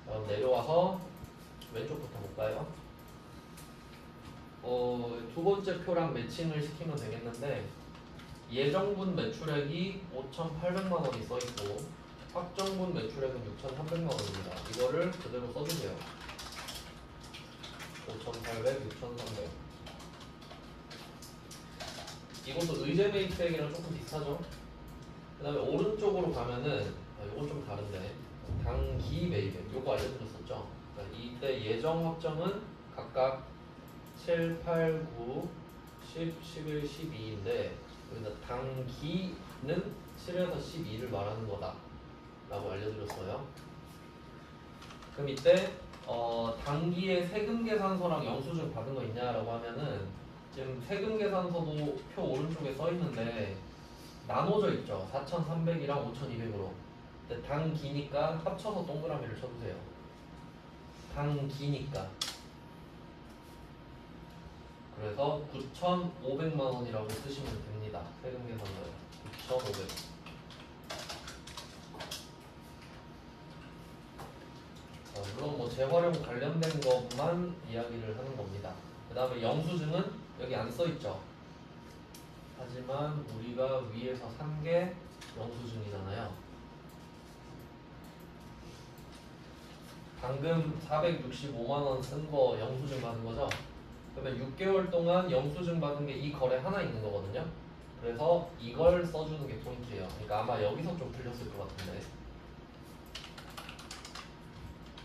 Speaker 1: 그럼 내려와서 왼쪽부터 볼까요? 두 번째 표랑 매칭을 시키면 되겠는데 예정분 매출액이 5,800만 원이 써있고 확정분 매출액은 6,300만 원입니다. 이거를 그대로 써주세요. 5,800, 6,300. 이것도 의제매입세액이랑 조금 비슷하죠? 그 다음에 오른쪽으로 가면은 이건 좀 다른데 단기 매입액 요거 알려드렸었죠? 그러니까 이때 예정 확정은 각각 7, 8, 9, 10, 11, 12인데 여기다 단기 7에서 12를 말하는 거다 라고 알려드렸어요. 그럼 이때 단기에 세금계산서랑 영수증 받은 거 있냐라고 하면은 지금 세금계산서도 표 오른쪽에 써 있는데 나눠져 있죠. 4,300이랑 5,200으로. 근데 단기니까 합쳐서 동그라미를 쳐주세요. 단기니까. 그래서 9,500만 원이라고 쓰시면 됩니다. 세금계산서에 9,500. 물론 뭐 재활용 관련된 것만 이야기를 하는 겁니다. 그 다음에 영수증은 여기 안 써있죠. 하지만 우리가 위에서 산 게 영수증이잖아요. 방금 465만원 쓴 거 영수증 받은 거죠. 그러면 6개월 동안 영수증 받은 게 이 거래 하나 있는 거거든요. 그래서 이걸 써주는 게 포인트예요. 그러니까 아마 여기서 좀 틀렸을 것 같은데,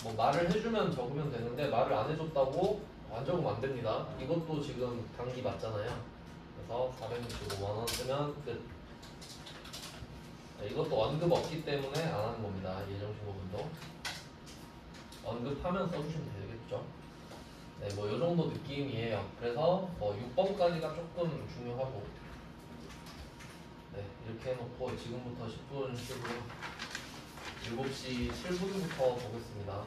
Speaker 1: 뭐 말을 해주면 적으면 되는데 말을 안 해줬다고 안 적으면 안 됩니다. 이것도 지금 단기 맞잖아요. 그래서 465만원 쓰면 끝. 이것도 언급 없기 때문에 안 하는 겁니다. 예정신고분도 언급하면 써주시면 되겠죠. 네, 뭐 요 정도 느낌이에요. 그래서 6번까지가 조금 중요하고, 네, 이렇게 해놓고 지금부터 10분 쉬고요. 7시 7분부터 보겠습니다.